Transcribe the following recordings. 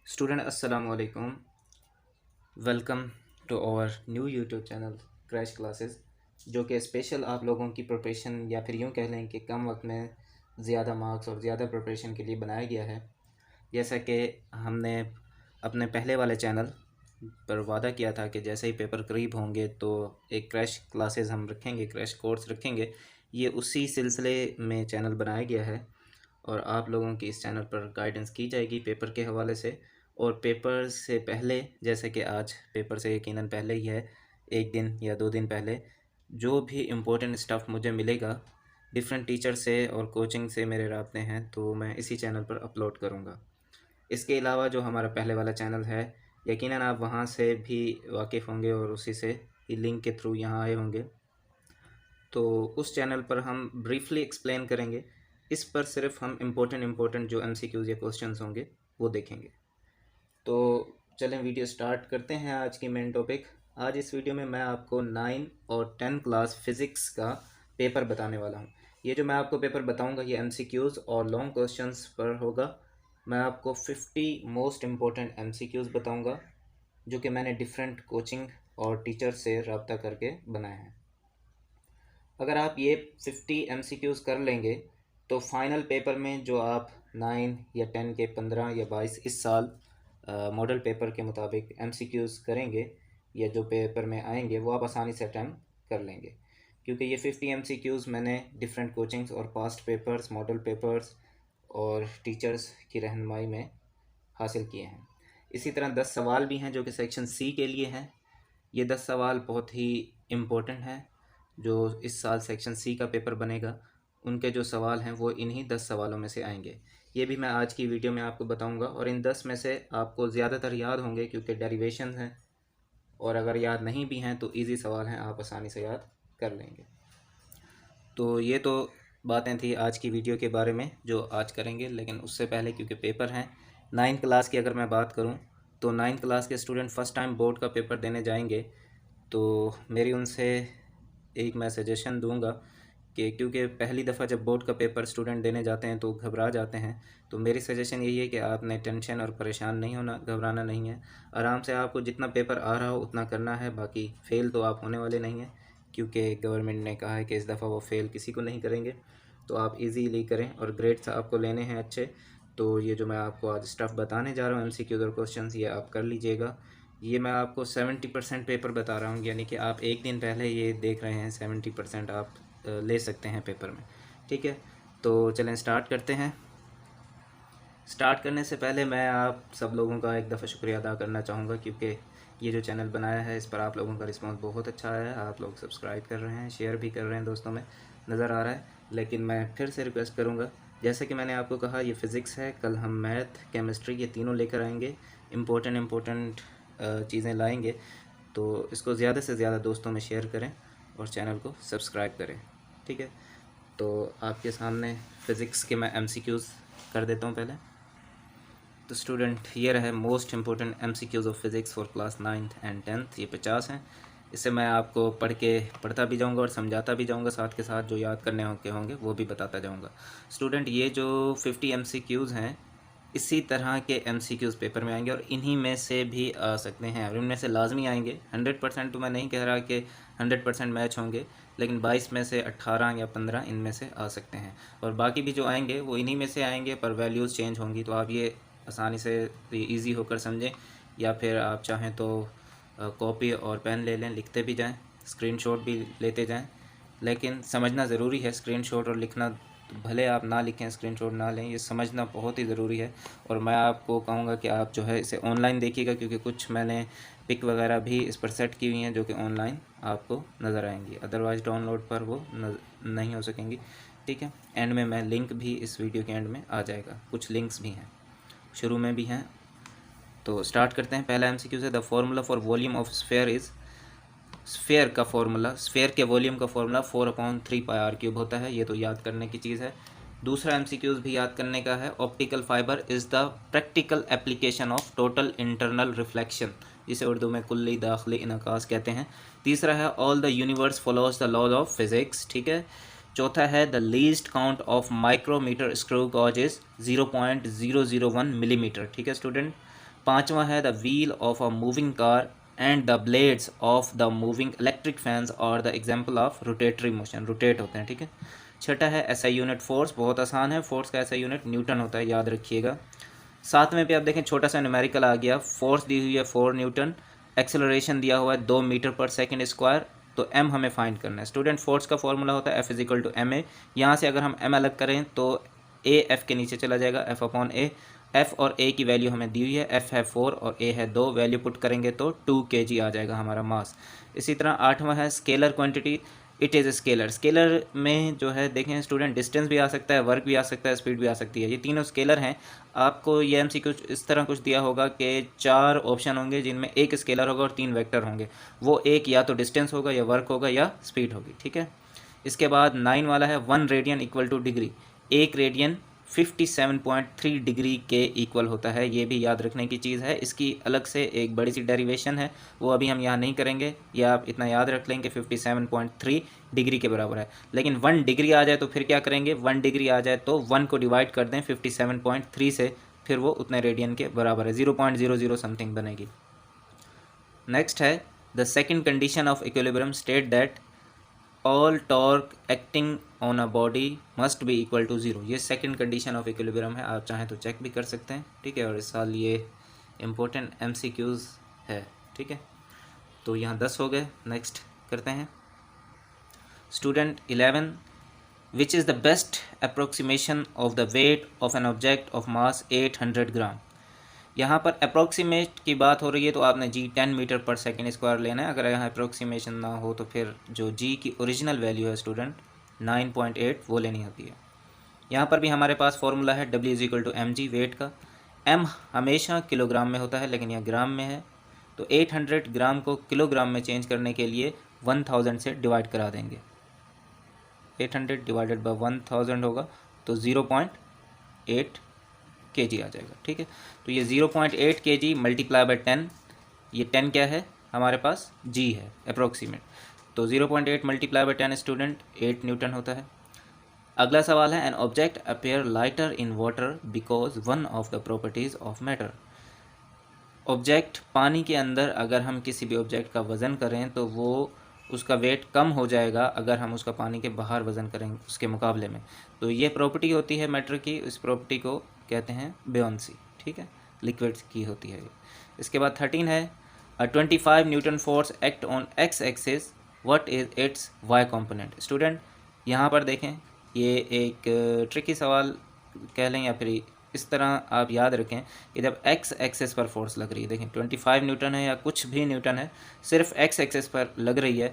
Student अस्सलाम वालेकुम। Welcome to our new YouTube channel Crash Classes, जो कि स्पेशल आप लोगों की प्रिपरेशन या फिर यूँ कह लें कि कम वक्त में ज़्यादा मार्क्स और ज़्यादा प्रिपरेशन के लिए बनाया गया है। जैसा कि हमने अपने पहले वाले चैनल पर वादा किया था कि जैसे ही पेपर करीब होंगे तो एक क्रैश क्लासेस हम रखेंगे, क्रैश कोर्स रखेंगे। ये उसी सिलसिले में चैनल बनाया गया है और आप लोगों की इस चैनल पर गाइडेंस की जाएगी पेपर के हवाले से। और पेपर से पहले, जैसे कि आज पेपर से यकीनन पहले ही है, एक दिन या 2 दिन पहले जो भी इम्पोर्टेंट स्टफ़ मुझे मिलेगा डिफरेंट टीचर से और कोचिंग से मेरे राब्ते हैं तो मैं इसी चैनल पर अपलोड करूँगा। इसके अलावा जो हमारा पहले वाला चैनल है, यकीनन आप वहाँ से भी वाकिफ़ होंगे और उसी से ही लिंक के थ्रू यहाँ आए होंगे। तो उस चैनल पर हम ब्रीफली एक्सप्लेन करेंगे। इस पर सिर्फ हम इम्पोर्टेंट जो एमसीक्यूज़ या क्वेश्चंस होंगे वो देखेंगे। तो चलें वीडियो स्टार्ट करते हैं। आज की मेन टॉपिक, आज इस वीडियो में मैं आपको 9 और 10 क्लास फ़िज़िक्स का पेपर बताने वाला हूँ। ये जो मैं आपको पेपर बताऊँगा ये एमसीक्यूज़ और लॉन्ग क्वेश्चंस पर होगा। मैं आपको 50 मोस्ट इम्पोर्टेंट एमसीक्यूज़ बताऊँगा जो कि मैंने डिफरेंट कोचिंग और टीचर से रब्ता करके बनाए हैं। अगर आप ये 50 एमसीक्यूज़ कर लेंगे तो फाइनल पेपर में जो आप 9 या 10 के 15 या 22 इस साल मॉडल पेपर के मुताबिक एमसीक्यूज़ करेंगे या जो पेपर में आएंगे वो आप आसानी से अटैम्प्ट कर लेंगे, क्योंकि ये 50 एमसीक्यूज़ मैंने डिफरेंट कोचिंग्स और पास्ट पेपर्स, मॉडल पेपर्स और टीचर्स की रहनुमाई में हासिल किए हैं। इसी तरह 10 सवाल भी हैं जो कि सेक्शन सी के लिए हैं। ये 10 सवाल बहुत ही इम्पोर्टेंट हैं। जो इस साल सेक्शन सी का पेपर बनेगा उनके जो सवाल हैं वो इन्हीं 10 सवालों में से आएंगे। ये भी मैं आज की वीडियो में आपको बताऊंगा और इन 10 में से आपको ज़्यादातर याद होंगे क्योंकि डेरिवेशन हैं, और अगर याद नहीं भी हैं तो इजी सवाल हैं, आप आसानी से याद कर लेंगे। तो ये तो बातें थी आज की वीडियो के बारे में जो आज करेंगे, लेकिन उससे पहले क्योंकि पेपर हैं 9 क्लास की, अगर मैं बात करूं तो 9 क्लास के स्टूडेंट फ़र्स्ट टाइम बोर्ड का पेपर देने जाएंगे तो मेरी उनसे एक मैं सजेशन दूंगा कि क्योंकि पहली दफ़ा जब बोर्ड का पेपर स्टूडेंट देने जाते हैं तो घबरा जाते हैं, तो मेरी सजेशन यही है कि आपने टेंशन और परेशान नहीं होना, घबराना नहीं है। आराम से आपको जितना पेपर आ रहा हो उतना करना है, बाकी फ़ेल तो आप होने वाले नहीं हैं क्योंकि गवर्नमेंट ने कहा है कि इस दफ़ा वो फ़ेल किसी को नहीं करेंगे। तो आप इजीली करें और ग्रेड्स आपको लेने हैं अच्छे। तो ये जो मैं आपको आज स्टफ़ बताने जा रहा हूँ एमसीक्यूज़ और क्वेश्चंस, ये आप कर लीजिएगा। ये मैं आपको 70% पेपर बता रहा हूँ, यानी कि आप एक दिन पहले ये देख रहे हैं 70% आप ले सकते हैं पेपर में। ठीक है, तो चलें स्टार्ट करते हैं। स्टार्ट करने से पहले मैं आप सब लोगों का एक दफ़ा शुक्रिया अदा करना चाहूँगा क्योंकि ये जो चैनल बनाया है इस पर आप लोगों का रिस्पांस बहुत अच्छा आया है। आप लोग सब्सक्राइब कर रहे हैं, शेयर भी कर रहे हैं, दोस्तों में नज़र आ रहा है। लेकिन मैं फिर से रिक्वेस्ट करूँगा, जैसे कि मैंने आपको कहा ये फ़िज़िक्स है, कल हम मैथ, केमिस्ट्री ये तीनों लेकर आएंगे, इम्पोर्टेंट चीज़ें लाएंगे। तो इसको ज़्यादा से ज़्यादा दोस्तों में शेयर करें और चैनल को सब्सक्राइब करें। ठीक है, तो आपके सामने फ़िज़िक्स के मैं एमसीक्यूज़ कर देता हूँ पहले। तो स्टूडेंट ये रहे most important MCQs of physics for class 9th and 10th। ये 50 हैं। इससे मैं आपको पढ़ता भी जाऊंगा और समझाता भी जाऊंगा, साथ के साथ जो याद करने होंगे वो भी बताता जाऊंगा। स्टूडेंट ये जो 50 एमसीक्यूज़ हैं इसी तरह के एमसीक्यूज़ पेपर में आएंगे और इन्हीं में से भी आ सकते हैं और इनमें से लाजमी आएंगे। 100% तो मैं नहीं कह रहा कि 100% मैच होंगे, लेकिन 22 में से 18 या 15 इनमें से आ सकते हैं और बाकी भी जो आएंगे वो इन्हीं में से आएंगे, पर वैल्यूज़ चेंज होंगी। तो आप ये आसानी से इजी होकर समझें, या फिर आप चाहें तो कॉपी और पेन ले लें, लिखते भी जाएं, स्क्रीनशॉट भी लेते जाएं। लेकिन समझना ज़रूरी है, स्क्रीनशॉट और लिखना भले आप ना लिखें, स्क्रीनशॉट ना लें, ये समझना बहुत ही ज़रूरी है। और मैं आपको कहूँगा कि आप जो है इसे ऑनलाइन देखिएगा क्योंकि कुछ मैंने पिक वगैरह भी इस पर सेट की हुई हैं जो कि ऑनलाइन आपको नज़र आएंगी, अदरवाइज़ डाउनलोड पर वो नहीं हो सकेंगी। ठीक है, एंड में मैं लिंक भी इस वीडियो के एंड में आ जाएगा, कुछ लिंक्स भी हैं, शुरू में भी हैं। तो स्टार्ट करते हैं। पहला एमसीक्यू से the formula for volume of sphere is, sphere का फॉर्मूला, स्फेयर के वॉल्यूम का फॉर्मूला 4/3πr³ होता है। ये तो याद करने की चीज़ है। दूसरा एमसीक्यूज़ भी याद करने का है। Optical fibre is the practical application of total internal reflection, जिसे उर्दू में कुल्ली दाखिली इनकास कहते हैं। तीसरा है all the universe follows the laws of physics. ठीक है। चौथा है the least count of micrometer screw gauge is 0.001 millimetre. ठीक है स्टूडेंट। पाँचवा है the wheel of a moving car and the blades of the moving electric fans और the example of rotatory motion, rotate होते हैं, ठीक है। छठा है एसआई यूनिट फोर्स, बहुत आसान है, फोर्स का एसआई यूनिट न्यूटन होता है, याद रखिएगा। सातवें पे आप देखें छोटा सा न्यूमेरिकल आ गया, फोर्स दी हुई है 4 न्यूटन, एक्सेलरेशन दिया हुआ है 2 मीटर पर सेकेंड स्क्वायर, तो एम हमें फाइंड करना है। स्टूडेंट फोर्स का फॉर्मूला होता है F=ma, यहाँ से अगर हम एम अलग करें तो ए एफ के नीचे चला जाएगा, F/a, एफ और ए की वैल्यू हमें दी हुई है, एफ है 4 और ए है 2, वैल्यू पुट करेंगे तो 2 kg आ जाएगा हमारा मास। इसी तरह आठवां है scalar quantity, it is scalar. Scalar में जो है देखें स्टूडेंट, डिस्टेंस भी आ सकता है, वर्क भी आ सकता है, स्पीड भी आ सकती है, ये तीनों स्केलर हैं। आपको ये एमसीक्यू इस तरह कुछ दिया होगा कि 4 ऑप्शन होंगे जिनमें एक स्केलर होगा और 3 वेक्टर होंगे, वो एक या तो डिस्टेंस होगा या वर्क होगा या स्पीड होगी, ठीक है। इसके बाद 9 वाला है 1 radian equal two degree, 1 radian 57.3 degree के इक्वल होता है, ये भी याद रखने की चीज़ है। इसकी अलग से एक बड़ी सी डेरिवेशन है, वो अभी हम यहाँ नहीं करेंगे, या आप इतना याद रख लें कि 57.3 डिग्री के बराबर है। लेकिन 1 डिग्री आ जाए तो फिर क्या करेंगे, 1 डिग्री आ जाए तो 1 को डिवाइड कर दें 57.3 से, फिर वो उतने रेडियन के बराबर है, 0.00 समथिंग बनेगी। नेक्स्ट है the second condition of equilibrium state that all torque acting on a body must be equal to 0। ये सेकंड कंडीशन ऑफ इक्विलिब्रियम है, आप चाहें तो चेक भी कर सकते हैं, ठीक है। और इस साल ये इम्पोर्टेंट एमसीक्यूज़ है, ठीक है। तो यहाँ 10 हो गए, नेक्स्ट करते हैं। Student 11, which is the best approximation of the weight of an object of mass 800 ग्राम। यहाँ पर अप्रोक्सीमेट की बात हो रही है तो आपने जी 10 मीटर पर सेकेंड स्क्वायर लेना है। अगर यहाँ अप्रोक्सीमेशन ना हो तो फिर जो जी की ओरिजिनल वैल्यू है स्टूडेंट 9.8 वो लेनी होती है। यहाँ पर भी हमारे पास फॉर्मूला है W=mg, वेट का। m हमेशा किलोग्राम में होता है लेकिन यह ग्राम में है, तो 800 ग्राम को किलोग्राम में चेंज करने के लिए 1000 से डिवाइड करा देंगे। 800 डिवाइडेड बाई 1000 होगा तो 0.8 kg आ जाएगा, ठीक है। तो ये 0.8 kg मल्टीप्लाई बाई 10, ये 10 क्या है हमारे पास, g है अप्रोक्सीमेट, तो 0.8 मल्टीप्लाई बाई 10 स्टूडेंट 8 न्यूटन होता है। अगला सवाल है an object appear lighter in water because one of the properties of matter. Object पानी के अंदर अगर हम किसी भी ऑब्जेक्ट का वज़न करें तो वो उसका वेट कम हो जाएगा अगर हम उसका पानी के बाहर वज़न करेंगे उसके मुकाबले में। तो ये प्रॉपर्टी होती है मैटर की, इस प्रॉपर्टी को कहते हैं बेयोंसी, ठीक है, लिक्विड की होती है ये। इसके बाद 13 है a 25 newton force act on x axis, what is its y component. Student यहाँ पर देखें, ये एक ट्रिकी सवाल कह लें या फिर इस तरह आप याद रखें कि जब एक्स एक्सेस पर फोर्स लग रही है, देखें 25 न्यूटन है या कुछ भी न्यूटन है, सिर्फ एक्स एक्सेस पर लग रही है,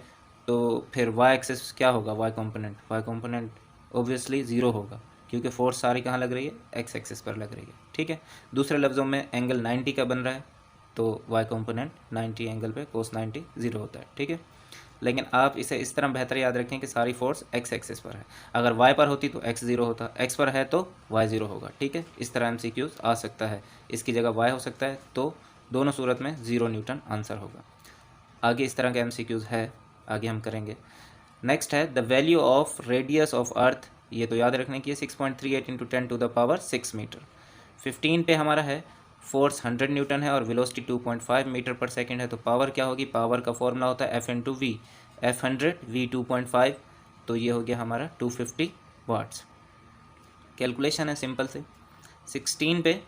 तो फिर वाई एक्सेस क्या होगा, वाई कंपोनेंट ऑब्वियसली 0 होगा क्योंकि फोर्स सारी कहाँ लग रही है, एक्स एक्सेस पर लग रही है, ठीक है। दूसरे लफ्ज़ों में एंगल 90 का बन रहा है तो वाई कंपोनेंट 90 एंगल पे कोस 90 0 होता है, ठीक है। लेकिन आप इसे इस तरह बेहतर याद रखें कि सारी फोर्स एक्स एक्सेस पर है, अगर वाई पर होती तो एक्स 0 होता, एक्स पर है तो वाई 0 होगा, ठीक है। इस तरह एमसीक्यूज आ सकता है, इसकी जगह वाई हो सकता है, तो दोनों सूरत में 0 न्यूटन आंसर होगा। आगे इस तरह के एमसीक्यूज है, आगे हम करेंगे। नेक्स्ट है the value of radius of earth, ये तो याद रखने की है 6.38 × 10⁶ मीटर। 15 पे हमारा है फोर्स 100 न्यूटन है और वेलोसिटी 2.5 मीटर पर सेकंड है, तो पावर क्या होगी, पावर का फॉर्मूला होता है F/V, F100 V 2.5, तो ये हो गया हमारा 250 वाट्स। कैलकुलेशन है सिंपल से। 16 पे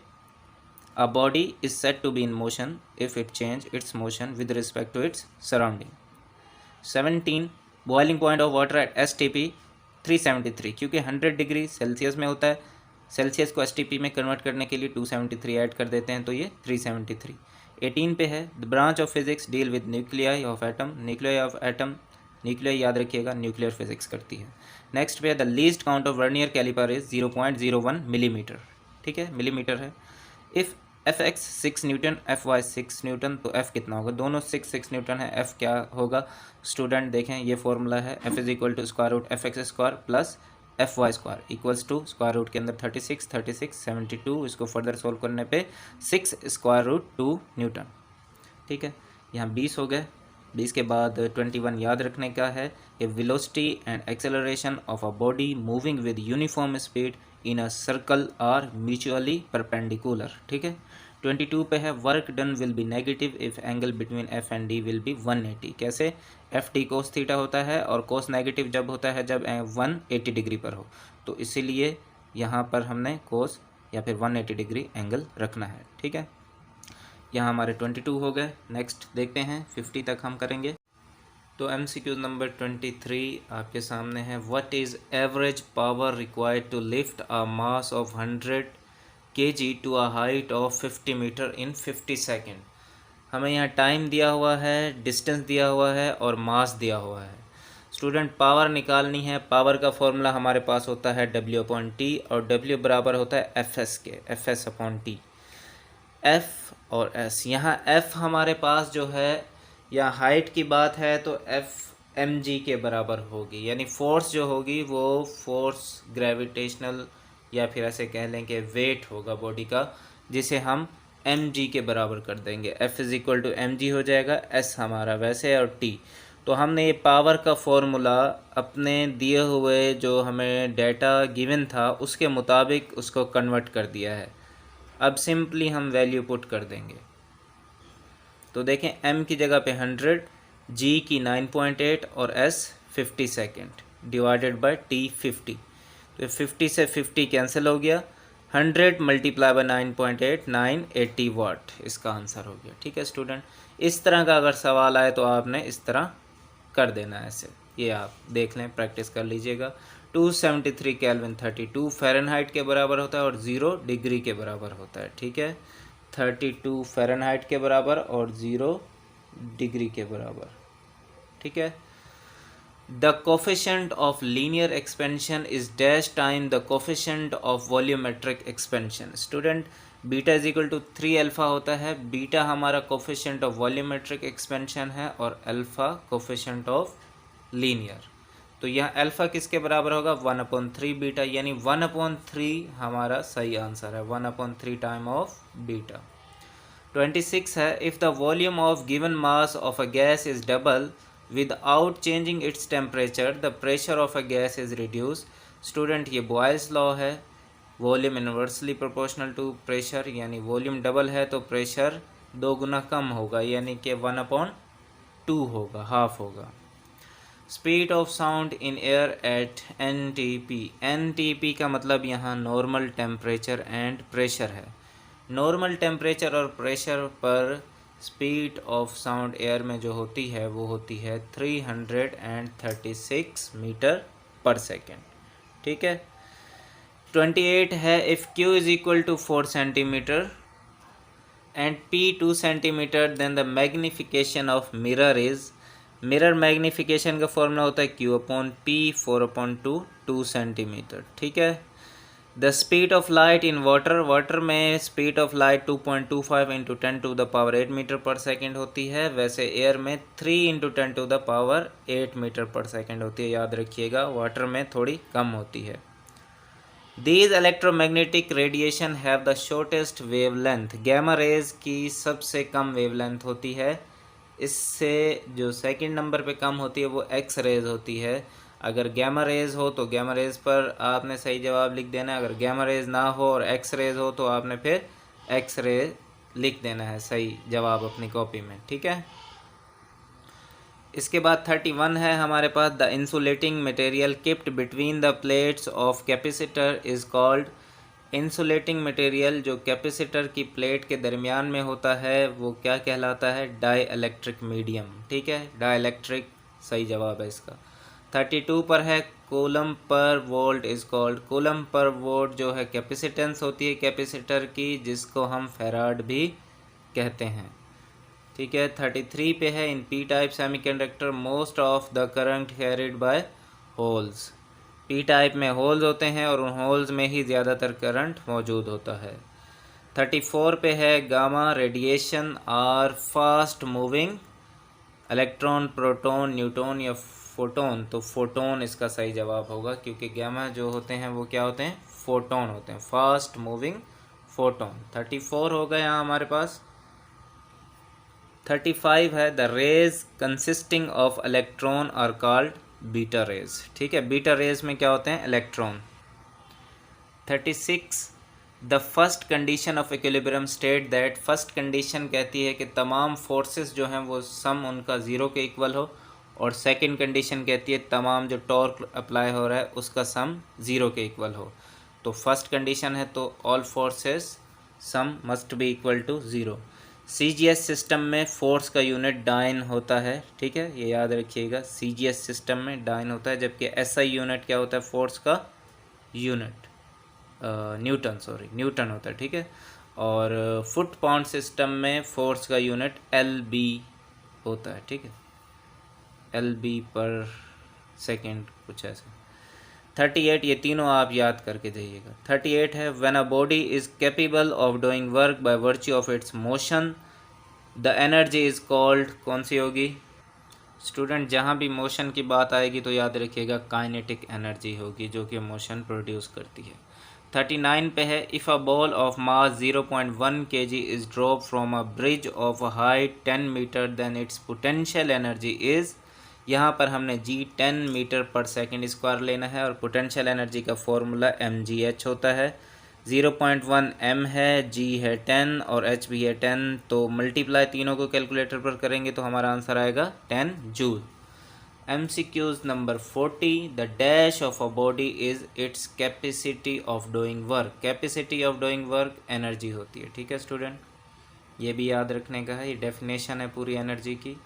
a body is said to be in motion if it change its motion with respect to its surrounding. 17 boiling point of water at STP 373, क्योंकि 100 डिग्री सेल्सियस में होता है, सेल्सियस को STP में convert करने के लिए 273 ऐड कर देते हैं तो ये 373। 18 पे है the branch of physics deal with nuclei of atom, nuclei of atom, nuclei याद रखिएगा, न्यूक्लियर फिजिक्स करती है। नेक्स्ट पे है the least count of vernier caliper is 0.01 millimetre, ठीक है, मिलीमीटर है। If Fx 6 newton, Fy 6 newton, तो F कितना होगा, दोनों 6 न्यूटन है, F क्या होगा स्टूडेंट, देखें ये फॉर्मूला है F = Fx² plus Fy² equals to square root के अंदर 36 72, इसको फर्दर सोल्व करने पे 6√2 न्यूटन, ठीक है। यहाँ 20 हो गए। 20 के बाद 21 याद रखने का है कि velocity and acceleration of a body moving with uniform speed in a circle are mutually perpendicular. ठीक है। 22 पे है work done will be negative if angle between F and D will be 180। कैसे? एफ डी कोस थीटा होता है और कोस negative जब होता है जब 180 डिग्री पर हो, तो इसीलिए यहाँ पर हमने कोस या फिर 180 डिग्री एंगल रखना है। ठीक है। यहाँ हमारे 22 हो गए। नेक्स्ट देखते हैं 50 तक हम करेंगे। तो MCQ नंबर 23 आपके सामने है। What is average power required to lift a mass of 100 kg to a height of 50 metre in 50 second. हमें यहाँ टाइम दिया हुआ है, डिस्टेंस दिया हुआ है और मास दिया हुआ है। स्टूडेंट पावर निकालनी है। पावर का फॉर्मूला हमारे पास होता है W/T और W बराबर होता है Fs के, Fs/T। F और S, यहाँ F हमारे पास जो है या हाइट की बात है तो F mg के बराबर होगी, यानी फोर्स जो होगी वो फोर्स ग्रेविटेशनल या फिर ऐसे कह लें कि वेट होगा बॉडी का, जिसे हम mg के बराबर कर देंगे। F = mg हो जाएगा, S हमारा वैसे और T। तो हमने ये पावर का फॉर्मूला अपने दिए हुए जो हमें डेटा गिवन था उसके मुताबिक उसको कन्वर्ट कर दिया है। अब सिंपली हम वैल्यू पुट कर देंगे। तो देखें m की जगह पे 100, g की 9.8 और s 50 second divided by t 50। तो 50 से 50 कैंसिल हो गया। 100 मल्टीप्लाई बाय 9.8 980 वाट इसका आंसर हो गया। ठीक है स्टूडेंट, इस तरह का अगर सवाल आए तो आपने इस तरह कर देना है ऐसे। ये आप देख लें, प्रैक्टिस कर लीजिएगा। 273 केल्विन 32 फ़ारेनहाइट के बराबर होता है और 0 डिग्री के बराबर होता है। ठीक है, 32 फ़ारेनहाइट के बराबर और 0 डिग्री के बराबर। ठीक है। The coefficient of linear expansion is dash time the coefficient of volumetric expansion. Student beta = 3 alpha होता है। बीटा हमारा कोफिशिएंट ऑफ वॉल्यूमेट्रिक एक्सपेंशन है और अल्फ़ा कोफिशिएंट ऑफ लीनियर। तो यहाँ अल्फ़ा किसके बराबर होगा? 1/3 बीटा, यानी 1/3 हमारा सही आंसर है। 1/3 टाइम ऑफ बीटा। 26 है। If the volume of given mass of a gas is double without changing its temperature the pressure of a gas is reduce. Student ये बॉयल्स लॉ है, volume inversely proportional to pressure, यानी volume double है तो pressure 2 गुना कम होगा, यानी कि 1/2 होगा, half होगा। Speed of sound in air at NTP। NTP का मतलब यहाँ नॉर्मल टेम्परेचर एंड प्रेशर है। नॉर्मल टेम्परेचर और प्रेशर पर स्पीड ऑफ साउंड एयर में जो होती है वो होती है 336 मीटर पर सेकेंड। ठीक है। 28 है। If Q = 4 centimetre and P 2 centimetre then the magnification of mirror is. Mirror magnification का फॉर्मूला होता है Q/P 4/2 2 सेंटीमीटर। ठीक है। The speed of light in water. Water में speed of light 2.25 × 10⁸ metre per second होती है। वैसे एयर में 3 × 10⁸ मीटर पर सेकेंड होती है। याद रखिएगा, वाटर में थोड़ी कम होती है। These electromagnetic radiation have the shortest wavelength। Gamma rays की सबसे कम वेवलेंथ होती है। इससे जो सेकंड नंबर पे कम होती है वो एक्स रेज होती है। अगर गैमा रेज हो तो गैमा रेज पर आपने सही जवाब लिख देना है। अगर गैमा रेज ना हो और एक्स रेज हो तो आपने फिर एक्स रे लिख देना है सही जवाब अपनी कॉपी में। ठीक है। इसके बाद 31 है हमारे पास। The insulating material kept between the plates of capacitor is called. Insulating material जो कैपेसिटर की प्लेट के दरमियान में होता है वो क्या कहलाता है? Dielectric medium. ठीक है, डाई इलेक्ट्रिक सही जवाब है इसका। 32 पर है। Coulomb per volt is called. Coulomb per volt जो है कैपेसिटेंस होती है कैपेसिटर की, जिसको हम फेराड भी कहते हैं। ठीक है। 33 पे है। In P type semiconductor most of the current carried by holes. P type में होल्स होते हैं और उन होल्स में ही ज़्यादातर करंट मौजूद होता है। 34 पे है। Gamma radiation are fast moving electron, proton, neutron या फोटोन। तो फोटोन इसका सही जवाब होगा, क्योंकि गामा जो होते हैं वो क्या होते हैं? फोटोन होते हैं, फास्ट मूविंग फोटोन। 34 हो गया यहाँ हमारे पास। 35 है। The rays consisting of electron are called beta rays. ठीक है, बीटा रेज में क्या होते हैं? Electron. 36 the first condition of equilibrium state that, first condition कहती है कि तमाम फोर्सेस जो हैं वो सम उनका ज़ीरो के इक्वल हो, और सेकंड कंडीशन कहती है तमाम जो टॉर्क अप्लाई हो रहा है उसका सम ज़ीरो के इक्वल हो। तो फर्स्ट कंडीशन है तो all forces sum must be equal to zero. CGS system में फोर्स का यूनिट डाइन होता है, ठीक है, ये याद रखिएगा, सीजीएस सिस्टम में डाइन होता है, जबकि एसआई यूनिट क्या होता है फोर्स का यूनिट, न्यूटन होता है, ठीक है। और फुट पाउंड सिस्टम में फोर्स का यूनिट एलबी होता है, ठीक है, एलबी पर सेकेंड कुछ ऐसे। 38 ये तीनों आप याद करके जाइएगा। 38 है when a body is capable of doing work by virtue of its motion the energy is called, कौन सी होगी स्टूडेंट? जहाँ भी मोशन की बात आएगी तो याद रखिएगा काइनेटिक एनर्जी होगी जो कि मोशन प्रोड्यूस करती है। 39 पे है if a ball of mass 0.1 kg is drop from a bridge of a height 10 metre then its potential energy is, यहाँ पर हमने g 10 metre per second square लेना है और पोटेंशियल एनर्जी का फॉर्मूला mgh होता है। 0.1 m है, g है 10 और h भी है 10, तो मल्टीप्लाई तीनों को कैलकुलेटर पर करेंगे तो हमारा आंसर आएगा 10 joule. MCQs number 40 the dash of a body is its capacity of doing work, capacity of doing work energy होती है, ठीक है स्टूडेंट, ये भी याद रखने का है, ये डेफिनेशन है पूरी एनर्जी की।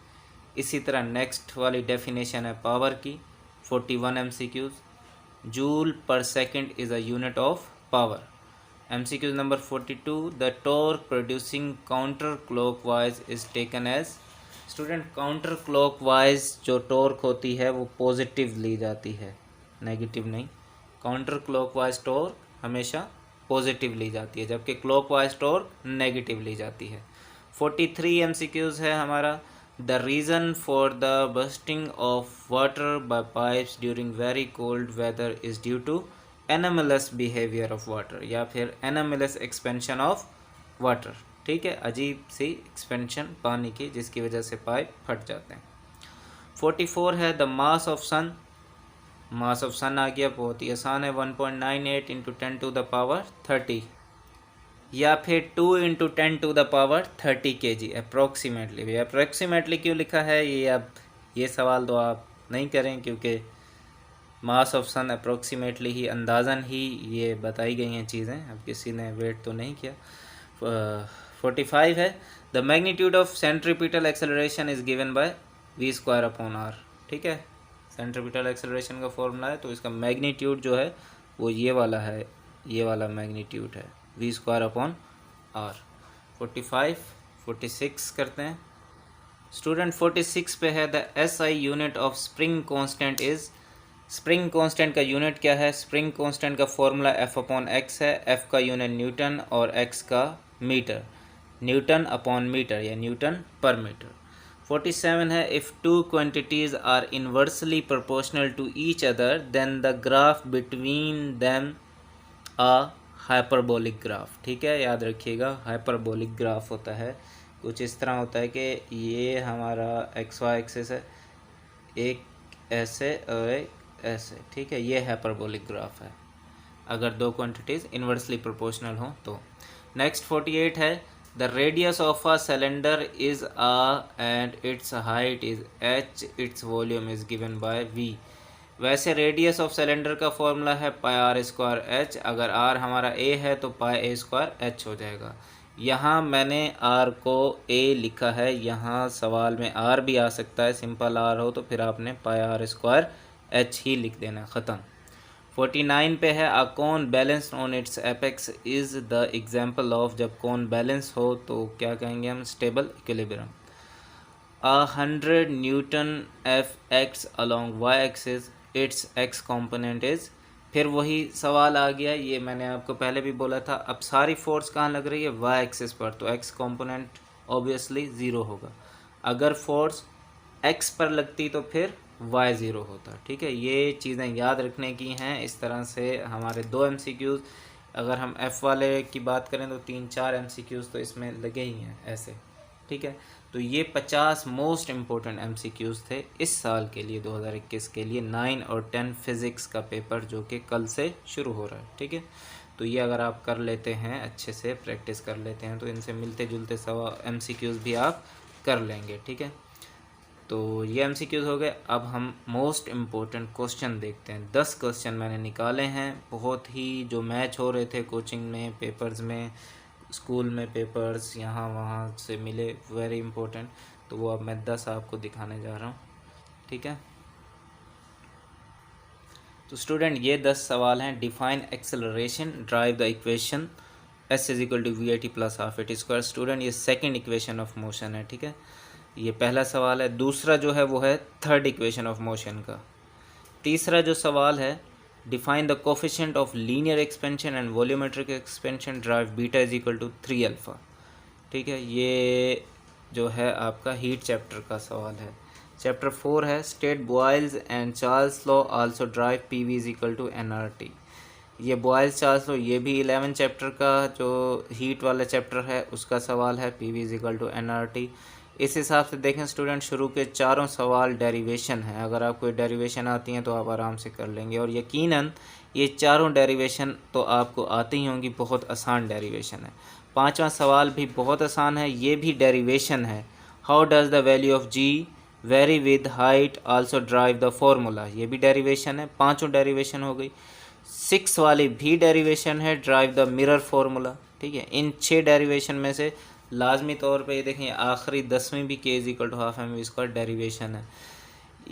इसी तरह नेक्स्ट वाली डेफिनेशन है पावर की। 41 MCQs joule per second is a unit of power. MCQs number 42 the torque producing counter clockwise is taken as, student counter clockwise जो टॉर्क होती है वो पॉजिटिव ली जाती है, नेगेटिव नहीं। काउंटर क्लॉकवाइज टॉर्क हमेशा पॉजिटिव ली जाती है जबकि क्लॉकवाइज टॉर्क नेगेटिव ली जाती है। 43 MCQs है हमारा the reason for the bursting of water by pipes during very cold weather is due to anomalous behaviour of water या फिर एनामलस एक्सपेंशन ऑफ वाटर, ठीक है, अजीब सी एक्सपेंशन पानी की जिसकी वजह से पाइप फट जाते हैं। 44 है the mass of sun, mass of sun आ गया, बहुत ही आसान है, 1.98 इंटू 10 टू द पावर 30 या फिर 2 into 10 to the power 30 kg approximately. भैया अप्रोक्सीमेटली क्यों लिखा है ये, अब ये सवाल तो आप नहीं करें क्योंकि मास ऑफ सन अप्रोक्सीमेटली ही अंदाज़न ही ये बताई गई हैं चीज़ें, अब किसी ने वेट तो नहीं किया। 45 है the magnitude of centripetal acceleration is given by v square upon r, ठीक है, सेंट्रीपिटल एक्सेलरेशन का फॉर्मूला है तो इसका मैग्नीट्यूड जो है वो ये वाला है, ये वाला मैग्नीट्यूड है v स्क्वायर अपॉन r। 45 46 करते हैं स्टूडेंट। 46 पे है the SI unit of spring constant is, spring constant का यूनिट क्या है? स्प्रिंग कांस्टेंट का फॉर्मूला F अपॉन x है, F का यूनिट न्यूटन और x का मीटर, न्यूटन अपॉन मीटर या न्यूटन पर मीटर। 47 है if two quantities are inversely proportional to each other then the graph between them a hyperbolic graph, ठीक है, याद रखिएगा हाइपरबोलिक ग्राफ होता है कुछ इस तरह होता है कि ये हमारा XY एक्सिस है, एक ऐसे और एक ऐसे, ठीक है, ये हाइपरबोलिक ग्राफ है अगर दो क्वांटिटीज़ इन्वर्सली प्रोपोर्शनल हो तो। नेक्स्ट 48 है the radius of a cylinder is a and it's height is h, its volume is given by v। वैसे रेडियस ऑफ सिलेंडर का फॉर्मूला है पाई आर स्क्वायर h, अगर r हमारा a है तो पाई a स्क्वायर h हो जाएगा। यहाँ मैंने r को a लिखा है, यहाँ सवाल में r भी आ सकता है, सिंपल r हो तो फिर आपने पाई आर स्क्वायर h ही लिख देना, ख़त्म। 49 पे है a cone balance on its apex is the example of, जब कोन बैलेंस हो तो क्या कहेंगे हम? Stable equilibrium. 100 newton F X along Y axis its X component is, फिर वही सवाल आ गया, ये मैंने आपको पहले भी बोला था, अब सारी फोर्स कहाँ लग रही है? वाई एक्सिस पर, तो एक्स कॉम्पोनेंट ऑब्वियसली ज़ीरो होगा। अगर फोर्स एक्स पर लगती तो फिर वाई ज़ीरो होता, ठीक है, ये चीज़ें याद रखने की हैं। इस तरह से हमारे 2 MCQs, अगर हम F वाले की बात करें तो 3-4 MCQs तो इसमें लगे ही हैं ऐसे, ठीक है। तो ये 50 मोस्ट इम्पोर्टेंट MCQs थे इस साल के लिए, 2021 के लिए, 9 और 10 फिज़िक्स का पेपर जो कि कल से शुरू हो रहा है, ठीक है। तो ये अगर आप कर लेते हैं, अच्छे से प्रैक्टिस कर लेते हैं, तो इनसे मिलते जुलते MCQs भी आप कर लेंगे। ठीक है, तो ये MCQs हो गए। अब हम मोस्ट इम्पोर्टेंट क्वेश्चन देखते हैं। 10 क्वेश्चन मैंने निकाले हैं, बहुत ही जो मैच हो रहे थे कोचिंग में, पेपर्स में, स्कूल में पेपर्स, यहाँ वहाँ से मिले, वेरी इंपॉर्टेंट। तो वो अब मैं 10 आपको दिखाने जा रहा हूँ। ठीक है, तो स्टूडेंट ये 10 सवाल हैं। Define acceleration, drive the equation S=VIT + ½ student ये सेकंड इक्वेशन ऑफ मोशन है। ठीक है, ये पहला सवाल है। दूसरा जो है वो है थर्ड इक्वेशन ऑफ मोशन का। तीसरा जो सवाल है, define the coefficient of linear expansion and volumetric expansion, derive β=3α। ठीक है, ये जो है आपका हीट चैप्टर का सवाल है। चैप्टर 4 है state Boyle's and Charles law also derive PV=nRT। ये बॉयल्स चार्ल्स लॉ ये भी 11 चैप्टर का जो हीट वाला चैप्टर है उसका सवाल है, PV=nRT। इस हिसाब से देखें स्टूडेंट, शुरू के चारों सवाल डेरिवेशन है। अगर आपको डेरिवेशन आती हैं तो आप आराम से कर लेंगे, और यकीनन ये चारों डेरिवेशन तो आपको आती ही होंगी, बहुत आसान डेरिवेशन है। पांचवा सवाल भी बहुत आसान है, ये भी डेरिवेशन है। How does the value of G very with height also drive the formula, ये भी डेरिवेशन है। पांचों डेरिवेशन हो गई। 6 वाली भी डेरिवेशन है, ड्राइव द मिरर फार्मूला। ठीक है, इन 6 डेरिवेशन में से लाजमी तौर पे ये देखें आखिरी 10वीं भी K=12 mv² डेरिवेशन है।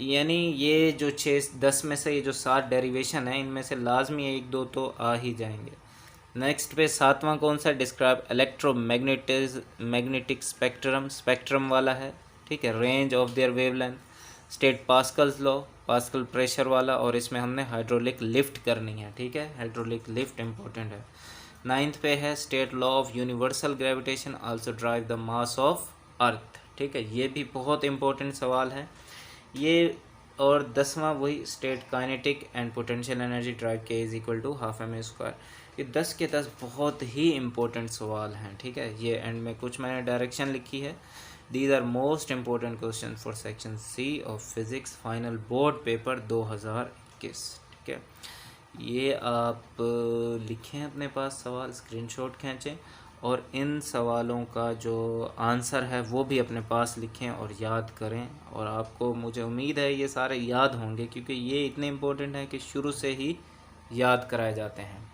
यानी ये जो 10 में से ये जो 7 डेरिवेशन है, इनमें से लाजमी 1-2 तो आ ही जाएंगे। नेक्स्ट पे 7वां कौन सा, डिस्क्राइब मैग्नेटिक स्पेक्ट्रम वाला है। ठीक है, range of their wavelength, state Pascal's law, Pascal pressure वाला, और इसमें हमने हाइड्रोलिक लिफ्ट करनी है। ठीक है, हाइड्रोलिक लिफ्ट इंपॉर्टेंट है। 9th पे है state law of universal gravitation also drive the mass of earth. ठीक है, ये भी बहुत इंपॉर्टेंट सवाल है ये। और 10वां वही state kinetic and potential energy drive K=12 mv²। ये 10 के 10 बहुत ही इंपॉर्टेंट सवाल हैं। ठीक है, ये एंड में कुछ मैंने डायरेक्शन लिखी है। These are most important question for section C of physics final board paper 2021। ठीक है, ये आप लिखें अपने पास सवाल, स्क्रीनशॉट खींचें, और इन सवालों का जो आंसर है वो भी अपने पास लिखें और याद करें। और आपको, मुझे उम्मीद है ये सारे याद होंगे, क्योंकि ये इतने इम्पोर्टेंट हैं कि शुरू से ही याद कराए जाते हैं।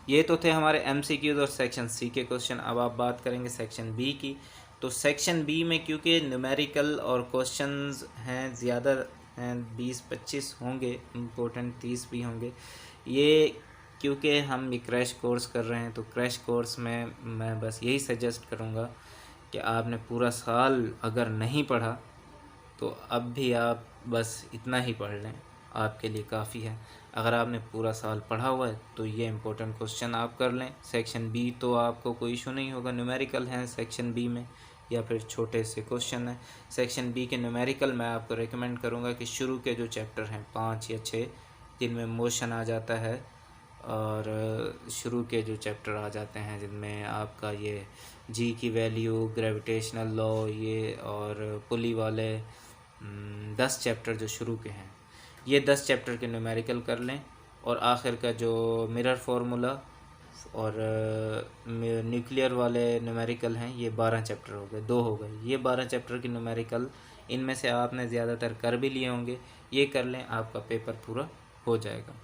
ये तो थे हमारे MCQs और सेक्शन C के क्वेश्चन। अब आप बात करेंगे सेक्शन B की। तो सेक्शन B में क्योंकि न्यूमेरिकल और क्वेश्चंस हैं ज़्यादा हैं, 20-25 होंगे, इम्पोर्टेंट 30 भी होंगे। ये क्योंकि हम ये क्रैश कोर्स कर रहे हैं, तो क्रैश कोर्स में मैं बस यही सजेस्ट करूँगा कि आपने पूरा साल अगर नहीं पढ़ा तो अब भी आप बस इतना ही पढ़ लें, आपके लिए काफ़ी है। अगर आपने पूरा साल पढ़ा हुआ है तो ये इम्पोर्टेंट क्वेश्चन आप कर लें। सेक्शन B तो आपको कोई इशू नहीं होगा, न्यूमेरिकल हैं सेक्शन B में, या फिर छोटे से क्वेश्चन है। सेक्शन B के न्यूमेरिकल मैं आपको रेकमेंड करूँगा कि शुरू के जो चैप्टर हैं 5 या 6 जिनमें मोशन आ जाता है, और शुरू के जो चैप्टर आ जाते हैं जिनमें आपका ये G की वैल्यू, ग्रेविटेशनल लॉ, ये और पुली वाले 10 चैप्टर जो शुरू के हैं, ये 10 चैप्टर के न्यूमेरिकल कर लें। और आखिर का जो मिरर फार्मूला और न्यूक्लियर वाले न्यूमेरिकल हैं, ये 12 चैप्टर हो गए, 2 हो गए। ये 12 चैप्टर की न्यूमेरिकल इनमें से आपने ज़्यादातर कर भी लिए होंगे, ये कर लें, आपका पेपर पूरा हो जाएगा।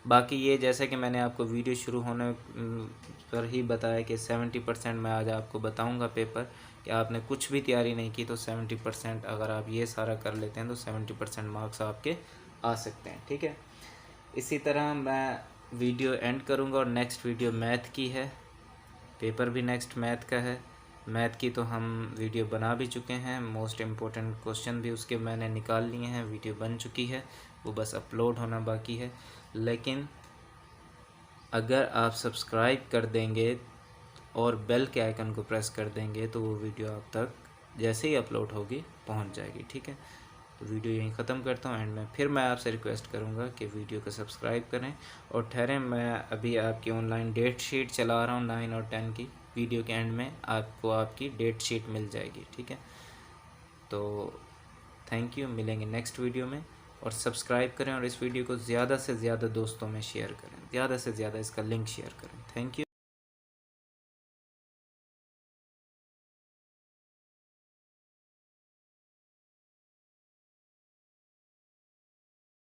बाकी ये जैसे कि मैंने आपको वीडियो शुरू होने पर ही बताया कि 70% मैं आज आपको बताऊंगा पेपर, कि आपने कुछ भी तैयारी नहीं की तो 70% अगर आप ये सारा कर लेते हैं तो 70% मार्क्स आपके आ सकते हैं। ठीक है, इसी तरह मैं वीडियो एंड करूंगा, और नेक्स्ट वीडियो मैथ की है, पेपर भी नेक्स्ट मैथ का है। मैथ की तो हम वीडियो बना भी चुके हैं, मोस्ट इम्पोर्टेंट क्वेश्चन भी उसके मैंने निकाल लिए हैं, वीडियो बन चुकी है, वो बस अपलोड होना बाकी है। लेकिन अगर आप सब्सक्राइब कर देंगे और बेल के आइकन को प्रेस कर देंगे तो वो वीडियो आप तक जैसे ही अपलोड होगी पहुंच जाएगी। ठीक है, तो वीडियो यहीं ख़त्म करता हूँ। एंड में फिर मैं आपसे रिक्वेस्ट करूँगा कि वीडियो को सब्सक्राइब करें, और ठहरें, मैं अभी आपकी ऑनलाइन डेट शीट चला रहा हूँ 9 और 10 की। वीडियो के एंड में आपको आपकी डेट शीट मिल जाएगी। ठीक है, तो थैंक यू, मिलेंगे नेक्स्ट वीडियो में। और सब्सक्राइब करें और इस वीडियो को ज़्यादा से ज़्यादा दोस्तों में शेयर करें, ज़्यादा से ज़्यादा इसका लिंक शेयर करें। Thank you.